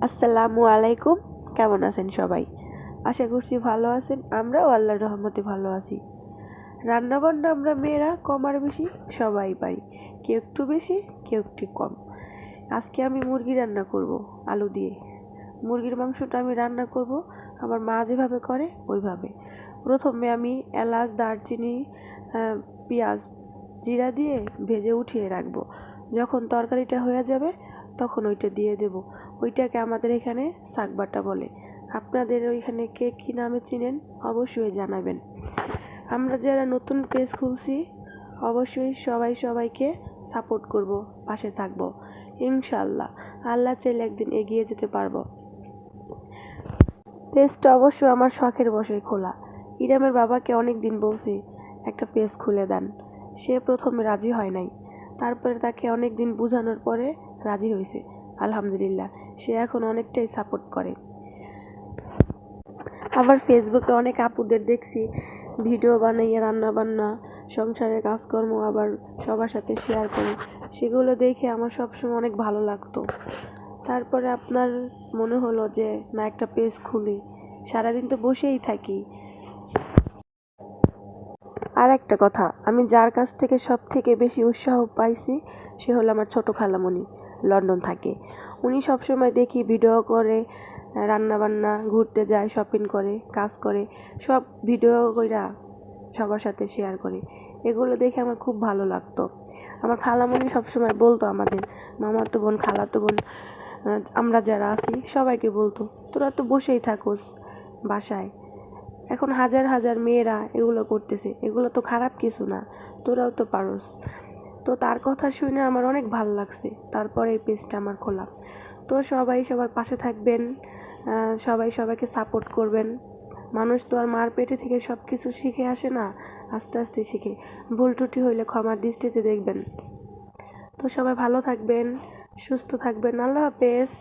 আসসালামু আলাইকুম। কেমন আছেন সবাই? আশা করছি ভালো আছেন। আমরাও আল্লাহর রহমতে ভালো আছি। রান্নাবান্না আমরা মেয়েরা কম আর বেশি সবাই পারি, কেউ একটু বেশি কেউ একটু কম। আজকে আমি মুরগি রান্না করব আলু দিয়ে। মুরগির মাংসটা আমি রান্না করব আমার মা যেভাবে করে ওইভাবে। প্রথমে আমি এলাচ, দারচিনি, পেঁয়াজ, জিরা দিয়ে ভেজে উঠিয়ে রাখবো। যখন তরকারিটা হয়ে যাবে তখন ওইটা দিয়ে দেব। ওইটাকে আমাদের এখানে শাকবাটা বলে। আপনাদের ওইখানে কে কী নামে চিনেন অবশ্যই জানাবেন। আমরা যারা নতুন পেজ খুলছি অবশ্যই সবাইকে সাপোর্ট করব, পাশে থাকব ইনশাল্লাহ। আল্লাহ চাইলে একদিন এগিয়ে যেতে পারবো। পেজটা অবশ্য আমার শখের বশে খোলা। ইরামের বাবাকে অনেক দিন বলছি একটা পেজ খুলে দেন। সে প্রথমে রাজি হয় নাই, তারপরে তাকে অনেক দিন বোঝানোর পরে রাজি হয়েছে। আলহামদুলিল্লাহ, সে এখন অনেকটাই সাপোর্ট করে। আবার ফেসবুকে অনেক আপুদের দেখছি ভিডিও বানাইয়ে রান্নাবান্না, সংসারের কাজকর্ম আবার সবার সাথে শেয়ার করে। সেগুলো দেখে আমার সবসময় অনেক ভালো লাগতো। তারপরে আপনার মনে হলো যে না, একটা পেজ খুলি, সারাদিন তো বসেই থাকি। আর একটা কথা, আমি যার কাছ থেকে সব থেকে বেশি উৎসাহ পাইছি সে হলো আমার ছোটো খালামণি, লন্ডন থাকে। উনি সবসময় দেখি ভিডিও করে, রান্নাবান্না, ঘুরতে যায়, শপিং করে, কাজ করে, সব ভিডিও কইরা সবার সাথে শেয়ার করে। এগুলো দেখে আমার খুব ভালো লাগতো। আমার খালামণি সবসময় বলতো আমাদের মামাতো বোন, খালাতো বোন, আমরা যারা আছি সবাইকে বলতো, তোরা তো বসেই থাকোস বাসায়, এখন হাজার হাজার মেয়েরা এগুলো করতেছে, এগুলো তো খারাপ কিছু না, তোরাও তো পারোস। তো তার কথা শুনে আমার অনেক ভালো লাগছে, তারপরে এই পেজটা আমার খোলা। তো সবাই সবার পাশে থাকবেন, সবাইকে সাপোর্ট করবেন। মানুষ তো আর মার পেটে থেকে সব কিছু শিখে আসে না, আস্তে আস্তে শিখে। ভুল ত্রুটি হইলে ক্ষমার দৃষ্টিতে দেখবেন। তো সবাই ভালো থাকবেন, সুস্থ থাকবেন। আল্লাহ হাফেজ।